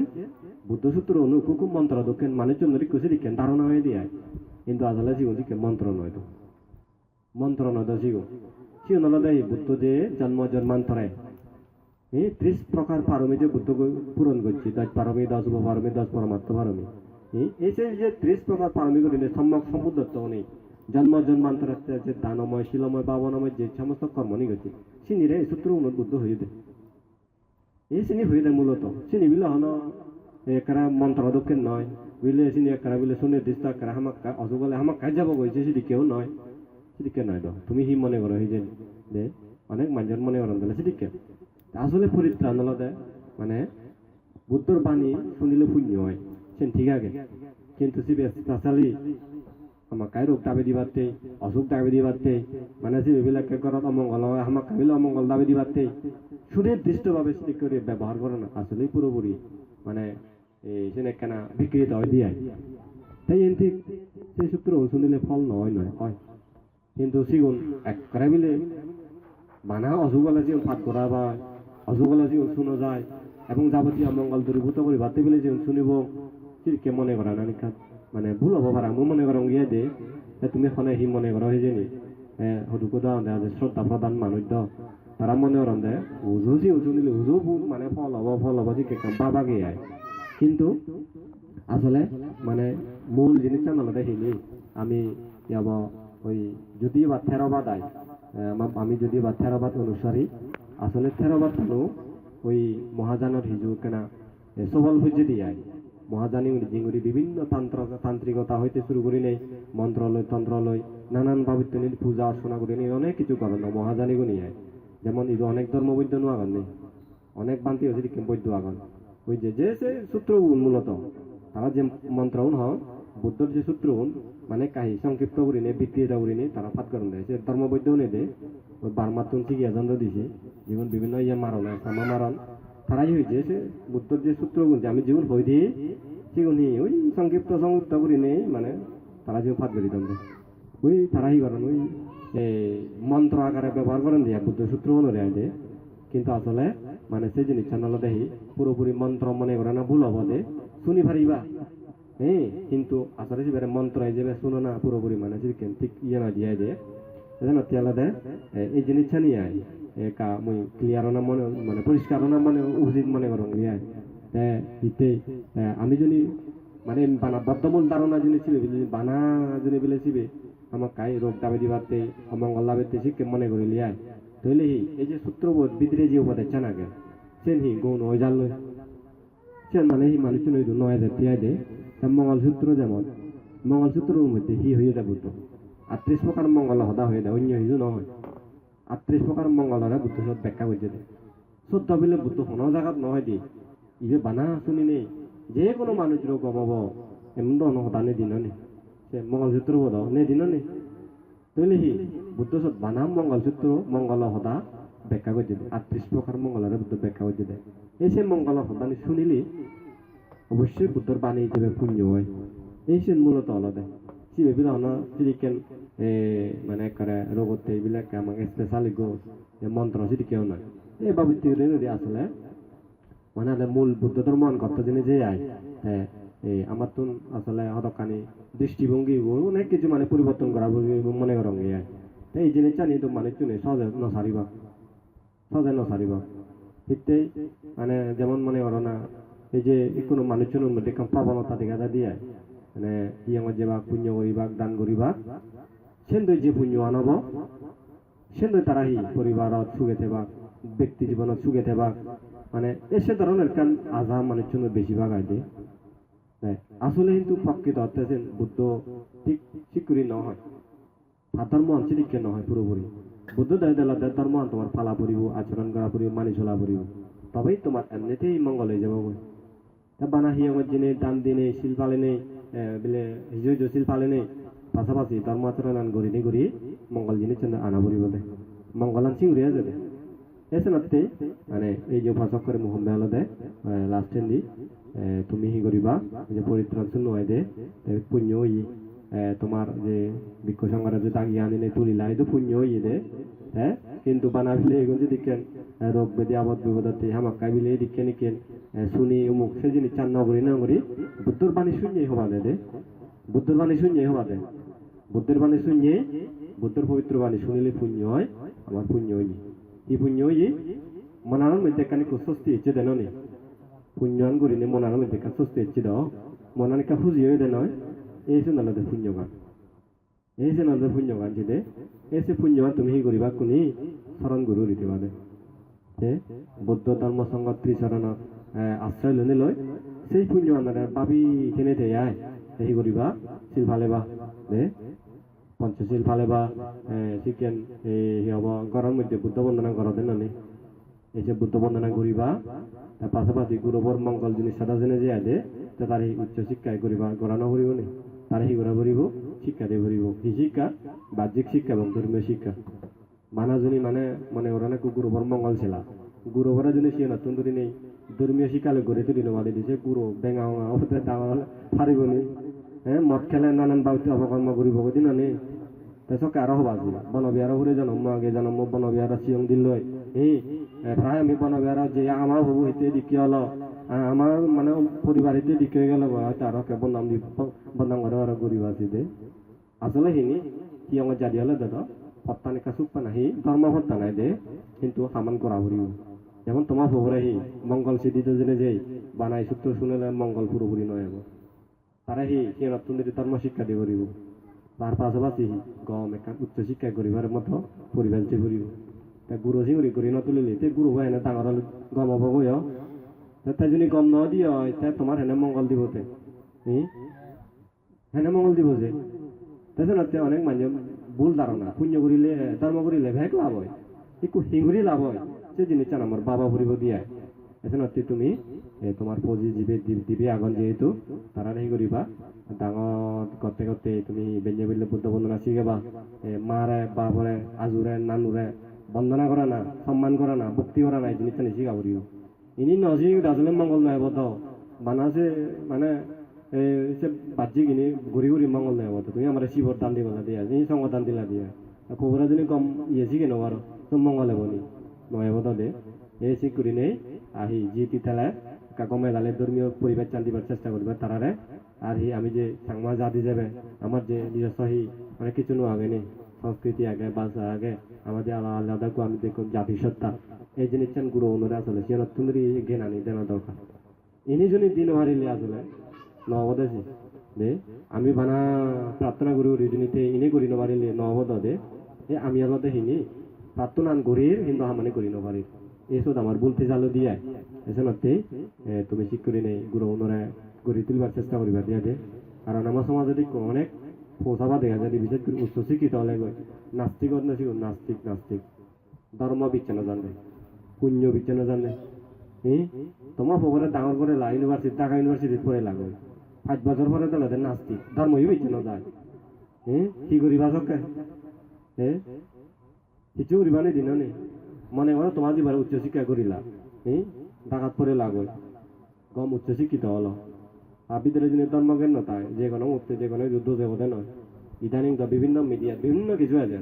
বুদ্ধ সূত্র কুকু মন্ত্র দক্ষিণ মানুষজন সেদিকে ধারণা হয়ে দিয়ে কিন্তু আসলে জীবন দিকে মন্ত্র নয় তো মন্ত্র নয় তো জীবন সিও নলদে বুদ্ধ যে জন্ম জন্মান্তরে 30 প্রকার পারমি যে বুদ্ধ পূরণ করছি 10 পারমি 10 উপপারমি 10 পরমাত্ম পারমি এই যে 30 প্রকার পারমি করে সম্যক সম্বুদ্ধত্ব নেই জন্ম জন্মান্তর যে দানময় শিলময় পাবনময় যে সমস্ত কর্ম নি গতি সিনিরে এই সূত্র উদ্বুদ্ধ হয়ে দেয় এই সিনি হয়ে দেয় মূলত সিনি বিলে হন একরা মন্ত্র দক্ষিণ নয় বিলে সিনি একরা বিলে সুনির্দিষ্ট একরা হামাক অজগলে হামাক কাজ যাব গেছে সেদিকেও নয় সেদিকে নয় তো তুমি হি মনে করো এই যে অনেক মানুষজন মনে করেন তাহলে সেদিকে আসলে পরিত্রাণ আলাদা মানে বুদ্ধর বাণী শুনিলে পুণ্য হয় সে ঠিক আছে কিন্তু স্পেশালি আমার কাই রোগ দাবি দিবাতে অসুখ দাবি দিবাতে মানে সে এবিলাকে ঘরত অমঙ্গল হয় আমার কাবিলে অমঙ্গল দাবি দিবাতে সুনির্দিষ্টভাবে সেটি করে ব্যবহার করে না আসলে পুরোপুরি মানে এই সে কেনা বিকৃত হয় দিয়ে তাই ঠিক সেই সূত্র শুনিলে ফল নয় নয় হয় কিন্তু সিগুন এক করে বিলে বানা অসুগলা জীবন পাঠ করা বা অসুগলা জীবন শুনো যায় এবং যাবতীয় অমঙ্গল দূরীভূত করে বাতে বিলে জীবন শুনিব সেদিকে মনে করা না নিকা মানে ভুল হব পারা মু মনে করো গিয়ে দে তুমি এখানে হি মনে করো হয়ে জানি হদুকো দাও দেয় যে শ্রদ্ধা প্রধান মানুষ দাও তারা মনে করেন দে উজু যে উজু নিলে উজু মানে ফল হব যে কে বাবা গিয়ে কিন্তু আসলে মানে মূল জিনিসটা নলদে হিলি আমি যাব ওই যদি বা থেরবাদ আই আমি যদি বা থেরবাদ অনুসারী আসলে থেরবাদ হলো ওই মহাজানের হিজু কেনা সবল ভুজে দিয়ে মহাজানী জিঙ্গুরি বিভিন্ন তান্ত্রিকতা হইতে শুরু করি নেই মন্ত্রালয় তন্ত্রালয় নানান ভাবে পূজা অর্চনা করি নেই অনেক কিছু করেন না মহাজানী গুনি যেমন এই অনেক ধর্ম বৈদ্য নো আগন নেই অনেক বান্তি হয়েছে কি বৈদ্য আগন ওই যে সে সূত্র মূলত তারা যে মন্ত্র হন বুদ্ধর যে সূত্র মানে কাহি সংক্ষিপ্ত করি নেই বিক্রিয়া করি নেই তারা পাঠ করেন দেয় সে ধর্ম বৈদ্য নেই দে ওই বারমাতুন ঠিক এজন্ড দিছে যেমন বিভিন্ন ইয়ে মারণ সামা মারণ তারাই হয়েছে সে বুদ্ধর যে সূত্রগুণ যে আমি যেগুন হয়ে দিই সেগুলি ওই সংক্ষিপ্ত করি নেই মানে তারা যে ফাঁদ করি দেন ওই তারাই করেন ওই মন্ত্র আকারে ব্যবহার করেন দিয়া বুদ্ধ সূত্র মনে দেয় কিন্তু আসলে মানে সেই জিনিসটা নলে দেখি পুরোপুরি মন্ত্র মনে করে না ভুল হব দে শুনি পারিবা কিন্তু আসলে সেবারে মন্ত্র হিসেবে শুনো না পুরোপুরি মানে ঠিক ইয়ে না দিয়ে যে আলাদা এই জিনিসটা নিয়ে আয় মই ক্লিয়ার না মনে মানে পরিষ্কার না মানে উচিত মনে করুন ইতে আমি যদি মানে বানা বদ্ধমূল ধারণা যদি ছিবে বানা যদি বলে ছিবে আমার কাই রোগ দাবি দিবাতে অমঙ্গল লাভেতে শিখকে মনে করি লিয়ায় তাহলে এই যে সূত্রবোধ বিদ্রে যে উপাদেশ চানাকে সেন হি গৌণ হয়ে জানল সেন মানে হি মানুষ নয় তিয়াই দে মঙ্গলসূত্র যেমন মঙ্গলসূত্রের মধ্যে হি হয়ে যায় বুদ্ধ 38 প্রকার মঙ্গল হদা হয়ে যায় অন্য হিজু নয় 38 প্রকার মঙ্গলরে বুদ্ধ সব ব্যাখ্যা করছে দে সত্য বিলে বুদ্ধ কোনো জায়গাত নহয় দি ইবে বানা শুনি নেই যে কোনো মানুষের গমাব এমন ধন হদা নে দিন নে সে মঙ্গলসূত্র বোধ নে দিন নে তাহলে হি বুদ্ধ সব বানাম মঙ্গলসূত্র মঙ্গল হদা ব্যাখ্যা করছে দে 38 প্রকার মঙ্গলরে বুদ্ধ ব্যাখ্যা করছে দে এই সে মঙ্গল হদা নি শুনিলি অবশ্যই বুদ্ধর বাণী হিসেবে পুণ্য হয় এই সে মূলত আলাদা সিবিলা হন সিরিকেন মানে করে রোগতে এইবিলাক আমাকে স্পেশালি গো মন্ত্র সিরিকেও নয় এই বাবুতি আসলে মানে মূল বুদ্ধ ধর্ম করতে দিনে যে আয় এই আমার তো আসলে হতকানি দৃষ্টিভঙ্গি অনেক কিছু মানে পরিবর্তন করা মনে করো এই জিনিসটা নিয়ে তো মানুষ সহজে নসারিবা ঠিক মানে যেমন মনে করো না এই যে কোনো মানুষজনের মধ্যে কাম প্রবণতা দেখা দিয়ে মানে ইয়াঙ্গ যেবাক পুণ্য করিবাক দান করিবাক সেন্দই যে পুণ্য আনব সেন্দই তারা হি পরিবারত সুখে থেবাক ব্যক্তি জীবনত সুখে থেবাক মানে এসে ধরনের কান আজা মানুষজনের বেশিরভাগ আইতে আসলে কিন্তু প্রকৃত অর্থে বুদ্ধ ঠিক স্বীকৃতি নহয় আর ধর্ম অঞ্চলিকে নহয় পুরোপুরি বুদ্ধ দেয় দিলা ধর্ম তোমার পালা পড়িব আচরণ করা পড়িব মানি চলা পড়িব তবেই তোমার এমনিতেই মঙ্গল হয়ে যাব তা বানা হিয়ঙের দিনে দান দিনে শিল পালে নেই বলে হিজুজ শিল পালে নেই পাশাপাশি ধর্ম আচরণ আন গড়ি গড়ি মঙ্গল জিনিস আনা পড়িব দে মঙ্গলান সিংড়িয়া যাবে এসে নাতে মানে এই যে উপাসক করে মোহন বেলা দেয় লাস্ট দি তুমি হি করিবা যে পরিত্রাণ শূন্য হয় দে পুণ্য তোমার যে বৃক্ষ সংগ্রহ যে দাগিয়ে আনিনে তুলিলা এই তো পুণ্য হইয়ে দে হ্যাঁ কিন্তু বানাবিলে এগুলো যদি দেখেন রোগ ব্যাধি আবদ বিপদতে হামাক্কা বিলে দিকেন নিকেন শুনি অমুক সে জিনিস চান নগরী নগরী বুদ্ধর বাণী শূন্যই হবা দে বুদ্ধর বাণী শূন্যই হবা দে বুদ্ধের বাণী শূন্য বুদ্ধর পবিত্র বাণী শুনিলে পুণ্য হয় আমার পুণ্য হই এই পুণ্য হই মনার মধ্যে কানি স্বস্তি ইচ্ছে দেন নি পুণ্যান করিনে মনার মধ্যে কা স্বস্তি ইচ্ছে দাও মনানিকা ফুজি হয়ে দেন এই যে নালদে পুণ্যগান এই যে নালদে পুণ্যগান যেতে এসে পুণ্যগান তুমি হি করিবা কোনি শরণ গুরু রীতি বাদে বৌদ্ধ ধর্ম সংঘ ত্রিচরণ আশ্রয় লনে লয় সেই পুণ্যগান পাবি কেনে দেয় সেই করিবা শিল ফালেবা দে পঞ্চশীল ফালেবা চিকেন এই হব ঘরের মধ্যে বুদ্ধ বন্দনা করা দেন নানি এই যে বুদ্ধ বন্দনা করিবা তার পাশাপাশি গুরুবর মঙ্গল জিনিস সাদা জেনে যে আছে তার এই উচ্চ শিক্ষায় করিবা গড়ানো করিব নি তার হি গড়া করিব শিক্ষা দিয়ে করিব এই শিক্ষা বাহ্যিক শিক্ষা এবং ধর্মীয় শিক্ষা মানাজনী মানে মনে ওরা না গুরুবর মঙ্গল ছিল গুরুবরা জন্য সে নতুন ধরে নেই ধর্মীয় শিক্ষালে গড়ে তুলি নেওয়ালে দিছে গুরু বেঙা ওদের ডাঙর হারিব নি হ্যাঁ মদ খেলে নানান বাড়িতে অপকর্ম করিব দিন আনি তাৰপিছত আরো হবা বনবিহার ঘুরে জন্ম আগে জন্ম বনবিহার চিয়ং দিল প্রায় আমি বনবিহার যে আমার হবু হইতে দিকে হলো আমার মানে পরিবার হইতে দিকে হয়ে গেল তারও কেবল নাম দি বদনাম করে আর গরিব আছে দে আসলে হিনি কি আমার জারি হলে দাদা হত্যানিকা চুপ্পা নাহি ধর্ম হত্যা নাই দে কিন্তু সামান করা ভরিব যেমন তোমার খবরে হি মঙ্গল সিদ্ধিতে জেনে যেই বানাই সূত্র শুনেলে মঙ্গল পুরোপুরি নয় তারা হি সে নতুন ধর্ম শিক্ষা দিয়ে করিব তার পাশাপাশি গম একটা উচ্চ শিক্ষা করিবার মতো পরিবেশ দিয়ে করিব তা গুরু সিংড়ি করি নতুলিলে তে গুরু হয় না ডাঙর গম হব গয় তাই যদি গম ন দিয়ে তাই তোমার হেনে মঙ্গল দিব তে হেনে মঙ্গল দিব যে তাছাড়া অনেক মানুষ ভুল ধারণা পুণ্য করিলে ধর্ম করিলে ভেক লাভ হয় একটু হিঙ্গুরি লাভ হয় সে জিনিস চান আমার বাবা ভরিব দিয়ে এছাড়া তুমি তোমার পুঁজি দিবে দিবে আগুন যেহেতু তারা নেই করিবা ডাঙর করতে করতে তুমি বেঞ্জে বললে বুদ্ধ বন্দনা শিখেবা মারে বাপরে আজুরে নানুরে বন্দনা করা না সম্মান করা না ভক্তি করা না এই জিনিসটা নিয়ে শিখা করিও ইনি নজি আসলে মঙ্গল নয় বধ বানাছে মানে সে বাহ্যিক ইনি ঘুরি ঘুরি মঙ্গল নয় বধ তুমি আমার শিবর দান দিবা দিয়া ইনি সঙ্গ দান দিলা দিয়া খবরা যদি কম ইয়ে শিখে নেবার তো মঙ্গল হবনি নয় বধ দে এই শিখ করি নেই আহি জি তিতালে কাকমে দালে ধর্মীয় পরিবেশ চান দিবার চেষ্টা করবে তারারে আর হি আমি যে সাংমা জাতি যাবে আমার যে নিজস্ব হি অনেক কিছু নো আগে নেই সংস্কৃতি আগে ভাষা আগে আমাদের আলাদা আলাদা আমি দেখুন জাতি সত্তা এই জিনিস চান গুরু অনুরে আসলে সে নতুন জ্ঞান আনি দেনা দরকার ইনি যদি দিন হারিলে আসলে নবদেশি দে আমি বানা প্রার্থনা করি রিজনীতে ইনি করি নবারিলে নবদ দে আমি আলাদা হিনি প্রার্থনা গরির হিন্দু হামানি করি নবারি এসব আমার বলতে চালু দিয়ে এসে তুমি ঠিক করে নেই গুরু অনুরে গড়ি তুলবার চেষ্টা করিবা দিয়া দে কারণ আমার সমাজে অনেক পৌঁছাবা দেখা যায় বিশেষ করে উচ্চ শিক্ষিত হলে নাস্তিক নাস্তিক নাস্তিক ধর্ম বিচ্ছন্ন জানে পুণ্য বিচ্ছন্ন জানে তোমার খবরে ডাঙর করে ইউনিভার্সিটি ঢাকা ইউনিভার্সিটিত পড়ে লাগে 5 বছর পরে তো নাস্তিক ধর্মই বিচ্ছন্ন যায় কি করিবা চকে কিছু করিবা নি দিন নি মনে করো তোমার জীবনে উচ্চ শিক্ষা করিলা ঢাকাত পড়ে লাগো গম উচ্চ শিক্ষিত হলো আর ভিতরে যিনি ধর্মজ্ঞান নতায় যে কোনো মুক্তি যে কোনো যুদ্ধ জগতে নয় ইদানিং তো বিভিন্ন মিডিয়া বিভিন্ন কিছু আছে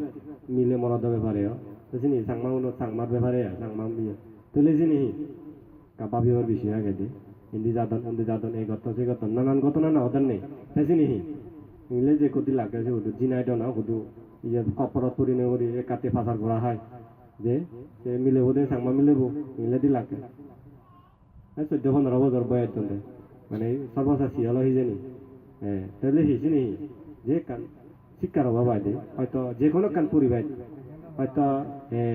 মিলে মরদ ব্যাপারে চিনি সাংমা সাংমার ব্যাপারে সাংমা দিয়ে তুলে চিনি কাপা বিহর বিষয় আগে দি হিন্দি জাতন এই গত সে গত নানান ঘটনা না ওদের নেই তাই চিনি মিলে যে কতি লাগে শুধু জিনাইট না শুধু ইয়ে কপরত পরিণয় করি কাতে ফাঁসার করা হয় যে মিলে বোধে সাংমা মিলেব মিলে দি লাগে চৈধ্য 15 বছর বয়স চলতে মানে সর্বশাসী হলো হিজেনি তাহলে হিসি নেই যে কান শিক্ষার অভাব আছে হয়তো যে কোনো কান পরিবেশ হয়তো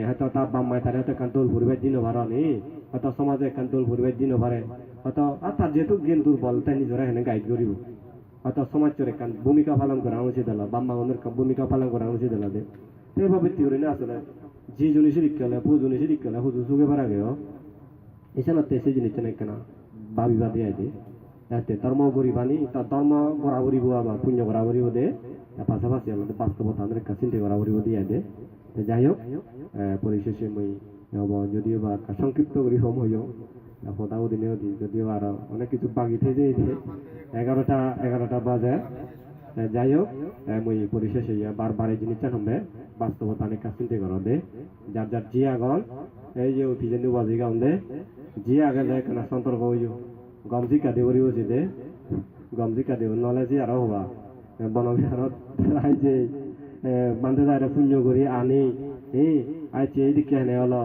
হয়তো তার বাম্মায় তার হয়তো কান তোল পরিবেশ দিনও পারো নি হয়তো সমাজে কান তোল পরিবেশ দিনও পারে হয়তো আর তার যেহেতু জ্ঞান দুর্বল তাই নিজেরা হেনে গাইড করিব হয়তো সমাজ চরে কান ভূমিকা পালন করা উচিত হলো বাম্মা ওদের ভূমিকা পালন করা উচিত হলো যে এইভাবে তিউরি না আসলে যে জিনিস শিক্ষালে পু জিনিস শিক্ষালে হুজু সুগে পারা গেও এছাড়া সেই জিনিসটা নাকি না ভাবিবা দিয়ে আছে যাতে ধর্ম গরিবানি তা ধর্ম গড়াগড়িব আবার পুণ্য গড়াগড়িব দে পাশাপাশি আমাদের বাস্তবতা আমাদের কাছে চিন্তা গড়াগড়িব দিয়ে দে যাই হোক পরিশেষে মই যদিও বা সংক্ষিপ্ত করি সময়ও পদাও দিনেও দিই যদিও আরো অনেক কিছু বাকি থেকে 11টা বাজে যাই হোক মই পরিশেষে বারবার এই জিনিসটা হবে বাস্তবতা অনেক কাছে চিন্তা করা দে যার যার জি আগল এই যে অভিযান বাজি গাউন দে জি আগে যায় কেন সতর্ক হইও গমজি কাঁদে উড়ি উঠি দে গমজি কাঁদে নহলে যে আরো হবা বনবিহারত যে বান্ধে যায় পুণ্য করি আনি আইছে এইদিকে হেনে হলো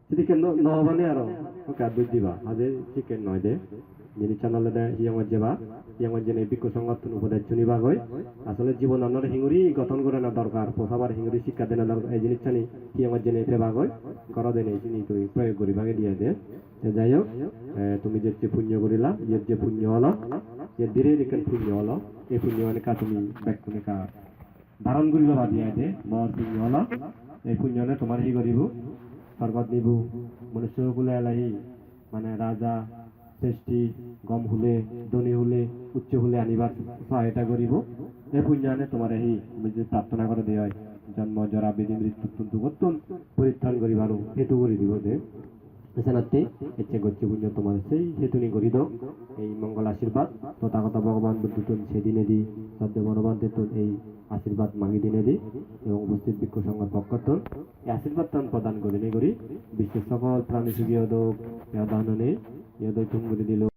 সেদিকে নহবানে আরো ওকে বুঝ দিবা আজে চিকেন নয় দে যিনি চ্যানেলে দেয় হিয়াঙ্গর জেনে বিক্ষ সংগঠন উপদেশ শুনিবা হয় আসলে জীবন আপনার হিঙ্গুরি গঠন করে না দরকার প্রসাবার হিঙ্গুরি শিক্ষা দেনা দরকার এই জিনিসটা নেই হিয়াঙ্গর জেনে পেবা হয় করা দেন এই জিনিস তুমি প্রয়োগ করি ভাগে দিয়ে দে যাই হোক তুমি যে পুণ্য করিলা এর যে পুণ্য হলো এর ধীরে ধীরে পুণ্য হলো এই পুণ্য মানে কা তুমি ব্যক্ত কা ধারণ করিবা ভাবিয়া দে বর পুণ্য হলো এই পুণ্য তোমার হি করিব স্বর্গত নিব মনুষ্যকুলে এলাহি মানে রাজা শ্রেষ্ঠী গম হলে ধনী হলে উচ্চ হলে আনিবার সহায়তা করিব এই পুণ্যানে তোমার এই যদি প্রার্থনা করে দেওয়া হয় জন্ম জরা বিধি মৃত্যু তুন্তু পরিত্রাণ করিবার হেতু করে দিব যে এছাড়াতে এতে গচ্ছি পুণ্য তোমার সেই হেতু নি করি দাও এই মঙ্গল আশীর্বাদ তথাগত ভগবান বুদ্ধুতন সেদিনে দি সদ্য মনোবান্ধিতন এই আশীর্বাদ মাগি দিনে দি এবং উপস্থিত বিক্ষ সংঘর পক্ষতন এই আশীর্বাদ প্রদান করি বিশ্বের সকল প্রাণী সুখী দোক দাহনে ইয়দৈ তুম করে দিল